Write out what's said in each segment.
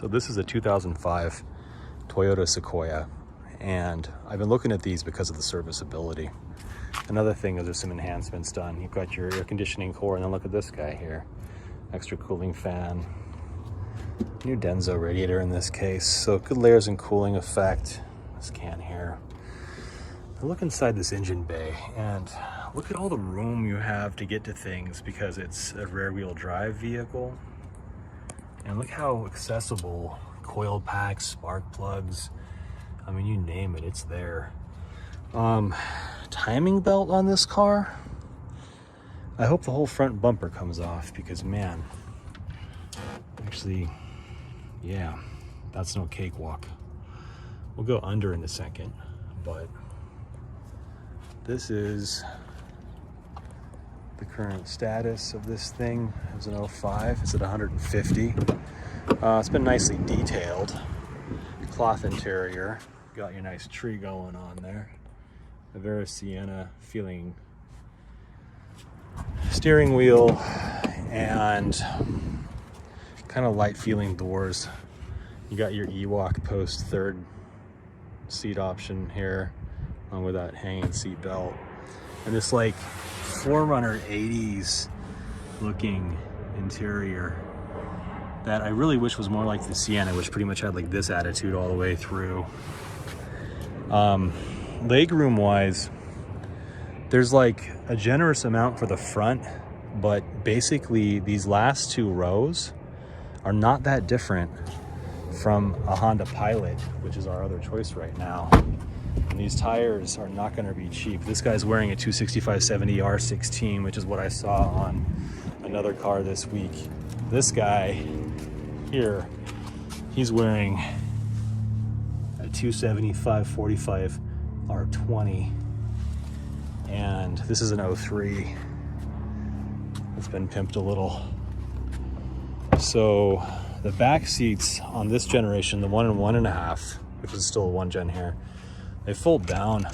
So this is a 2005 Toyota Sequoia, and I've been looking at these because of the serviceability. Another thing is there's some enhancements done. You've got your air conditioning core, and then look at this guy here. Extra cooling fan. New Denso radiator in this case, so good layers and cooling effect. This can here. Now look inside this engine bay, and look at all the room you have to get to things because it's a rear-wheel drive vehicle. And look how accessible coil packs, spark plugs, I mean, you name it, it's there. Timing belt on this car. I hope the whole front bumper comes off because, man, actually, yeah, that's no cakewalk. We'll go under in a second, but this is the current status of this thing. It was an 05, it's at 150. It's been nicely detailed. Cloth interior, got your nice tree going on there. A very Sienna feeling steering wheel and kind of light feeling doors. You got your Ewok post third seat option here, along with that hanging seat belt. And this like Forerunner 80s looking interior that I really wish was more like the Sienna, which pretty much had like this attitude all the way through. Legroom wise, there's like a generous amount for the front, but basically these last two rows are not that different from a Honda Pilot, which is our other choice right now. And these tires are not going to be cheap. This guy's wearing a 265/70 R16, which is what I saw on another car this week. This guy here, he's wearing a 275/45 R20, and this is an 03. It's been pimped a little. So the back seats on this generation, the 1 and 1.5, which is still a 1 gen here, they fold down.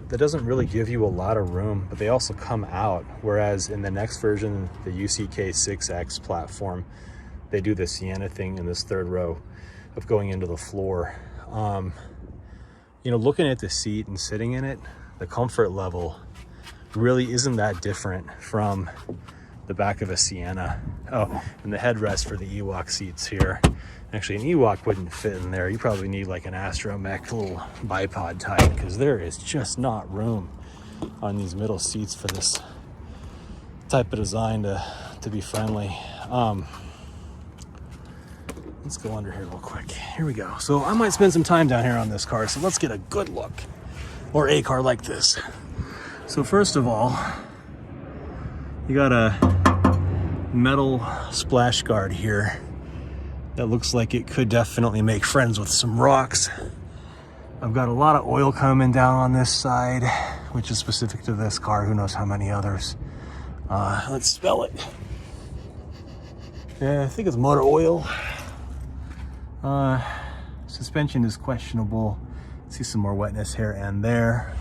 That doesn't really give you a lot of room, but they also come out. Whereas in the next version, the UCK6X platform, they do the Sienna thing in this third row of going into the floor. You know, looking at the seat and sitting in it, the comfort level really isn't that different from the back of a Sienna. Oh, and the headrest for the Ewok seats here. Actually, an Ewok wouldn't fit in there. You probably need like an astromech little bipod type, because there is just not room on these middle seats for this type of design to be friendly. Let's go under here real quick. Here we go. So I might spend some time down here on this car, so let's get a good look, or a car like this. So first of all, you got a metal splash guard here that looks like it could definitely make friends with some rocks. I've got a lot of oil coming down on this side, which is specific to this car. Who knows how many others. Let's spell it. Yeah, I think it's motor oil. Suspension is questionable. See some more wetness here and there.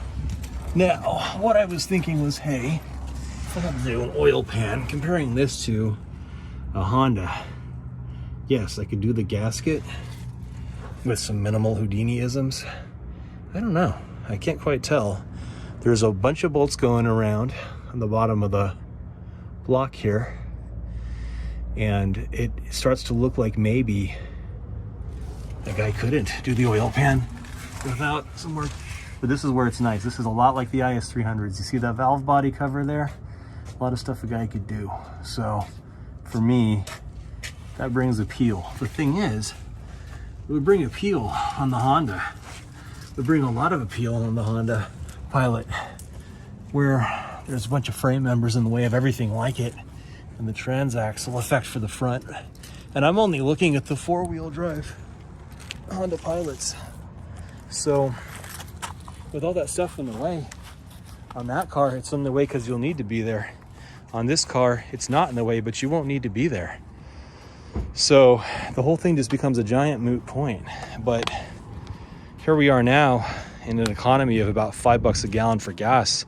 Now, what I was thinking was, hey, if I had to do an oil pan, comparing this to a Honda, yes, I could do the gasket with some minimal Houdini-isms. I don't know. I can't quite tell. There's a bunch of bolts going around on the bottom of the block here, and it starts to look like maybe the guy couldn't do the oil pan without some work. But this is where it's nice. This is a lot like the IS300s. You see that valve body cover there? A lot of stuff a guy could do. So for me, that brings appeal. The thing is, it would bring appeal on the Honda. It would bring a lot of appeal on the Honda Pilot, where there's a bunch of frame members in the way of everything like it, and the transaxle effect for the front. And I'm only looking at the four-wheel drive Honda Pilots. So with all that stuff in the way, on that car, it's in the way because you'll need to be there. On this car, it's not in the way, but you won't need to be there. So the whole thing just becomes a giant moot point. But here we are now in an economy of about $5 a gallon for gas,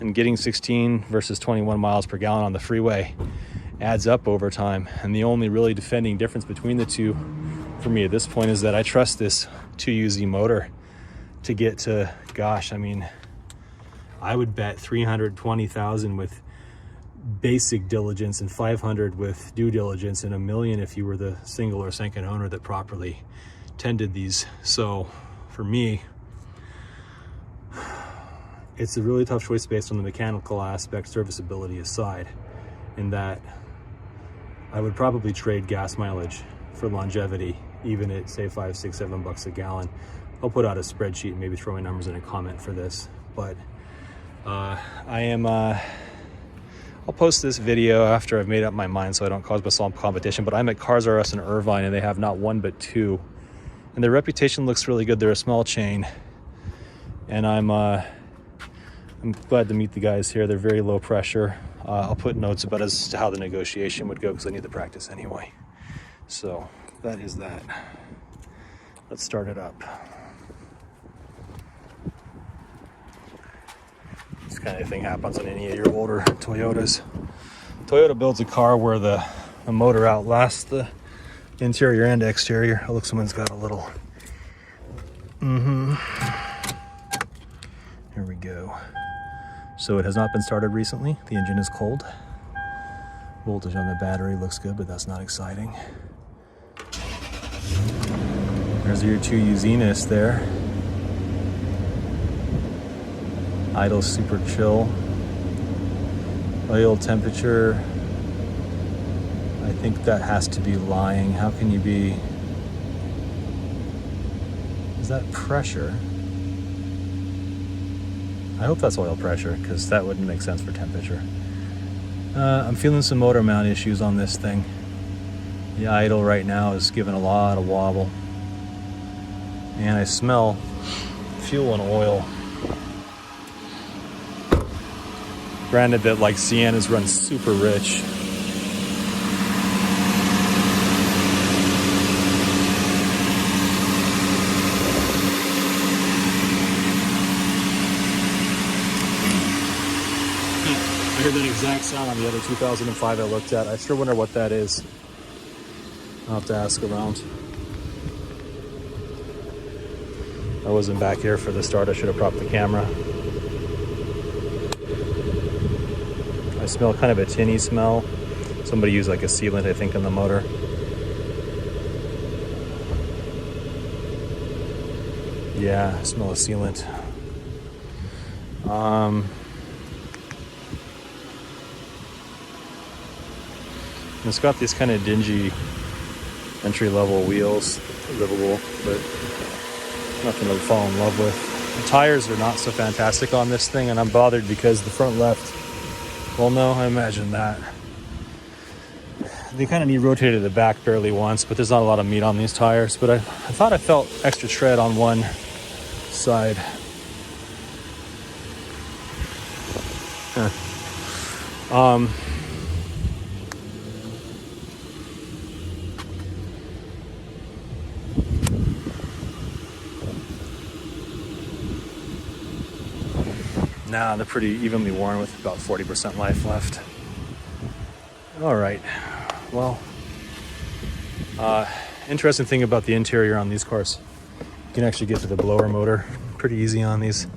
and getting 16 versus 21 miles per gallon on the freeway. adds up over time. And the only really defending difference between the two for me at this point is that I trust this 2UZ motor to get to, gosh, I mean, I would bet 320,000 with basic diligence and 500 with due diligence and $1 million if you were the single or second owner that properly tended these. So for me, it's a really tough choice based on the mechanical aspect, serviceability aside, in that I would probably trade gas mileage for longevity, even at say $5, $6, $7 a gallon. I'll put out a spreadsheet and maybe throw my numbers in a comment for this, but I'll post this video after I've made up my mind so I don't cause myself competition, but I'm at Cars R Us in Irvine and they have not one but two. And their reputation looks really good. They're a small chain. And I'm glad to meet the guys here. They're very low pressure. I'll put notes about as to how the negotiation would go because I need the practice anyway. So that is that. Let's start it up. This kind of thing happens on any of your older Toyotas. Toyota builds a car where the motor outlasts the interior and exterior. Oh, look, someone's got a little. Here we go. So it has not been started recently. The engine is cold. Voltage on the battery looks good, but that's not exciting. There's your 2UZ-ness there. Idle super chill. Oil temperature, I think that has to be lying. How can you be? Is that pressure? I hope that's oil pressure because that wouldn't make sense for temperature. I'm feeling some motor mount issues on this thing. The idle right now is giving a lot of wobble. And I smell fuel and oil. Granted that like Siennas run super rich. I heard that exact sound on the other 2005 I looked at. I sure wonder what that is. I'll have to ask around. I wasn't back here for the start. I should have propped the camera. I smell kind of a tinny smell. Somebody used like a sealant, I think, in the motor. Yeah, I smell a sealant. It's got these kind of dingy entry-level wheels, livable, but nothing to fall in love with. The tires are not so fantastic on this thing, and I'm bothered because the front left. Well, no, I imagine that. They kind of need rotated the back barely once, but there's not a lot of meat on these tires. But I thought I felt extra tread on one side. Nah, they're pretty evenly worn with about 40% life left. All right, well, interesting thing about the interior on these cars, you can actually get to the blower motor pretty easy on these.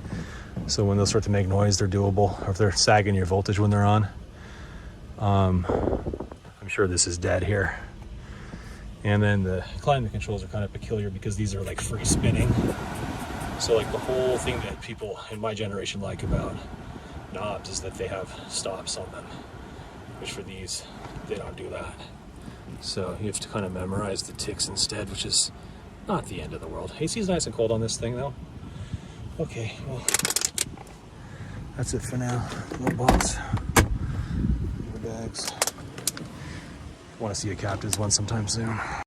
So when they'll start to make noise, they're doable, or if they're sagging your voltage when they're on. I'm sure this is dead here. And then the climate controls are kind of peculiar because these are like free spinning. So like the whole thing that people in my generation like about knobs is that they have stops on them, which for these, they don't do that. So you have to kind of memorize the ticks instead, which is not the end of the world. AC's nice and cold on this thing though. Okay, well, that's it for now. No box, no bags. Want to see a captain's one sometime soon.